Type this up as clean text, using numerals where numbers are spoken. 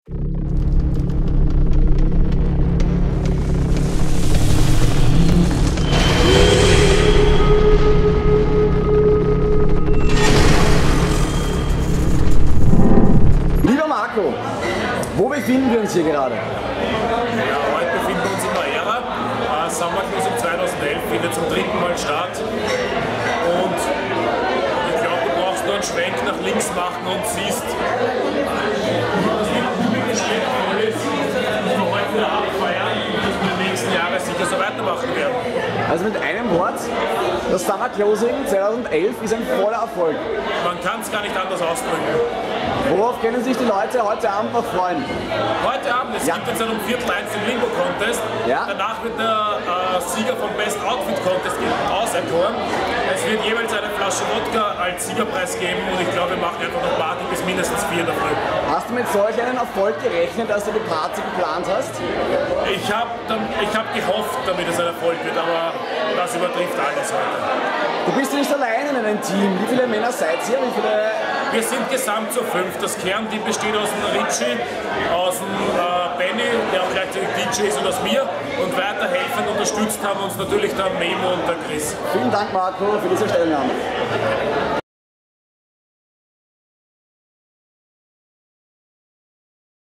Lieber Marco, wo befinden wir uns hier gerade? Ja, heute befinden wir uns in der Ära. Summer Closing 2011 findet zum dritten Mal statt. Und ich glaube, du brauchst nur einen Schwenk nach links machen und siehst, wir heute wieder abfeiern und dass wir die nächsten Jahre sicher so weitermachen werden. Also mit einem Wort, das Summer Closing 2011 ist ein voller Erfolg. Man kann es gar nicht anders ausdrücken. Worauf können sich die Leute heute Abend noch freuen? Heute Abend, es gibt jetzt um Viertel 1 den Limbo-Contest. Ja. Danach wird der Sieger vom Best Outfit Contest auserkoren. Es wird jeweils eine Flasche Wodka als Siegerpreis geben und ich glaube, wir machen einfach noch Party bis mindestens 4 dafür. Hast du mit solch einem Erfolg gerechnet, dass du die Party geplant hast? Ich hab gehofft, damit es ein Erfolg wird, aber das übertrifft alles heute. Du bist ja nicht allein in einem Team. Wie viele Männer seid ihr? Wir sind gesamt zu 5. Das Kernteam besteht aus dem Richie, aus dem Benny, der auch gleichzeitig DJ ist, und aus mir. Und weiterhelfend unterstützt haben uns natürlich der Memo und der Chris. Vielen Dank, Marco, für diese Stellungnahme.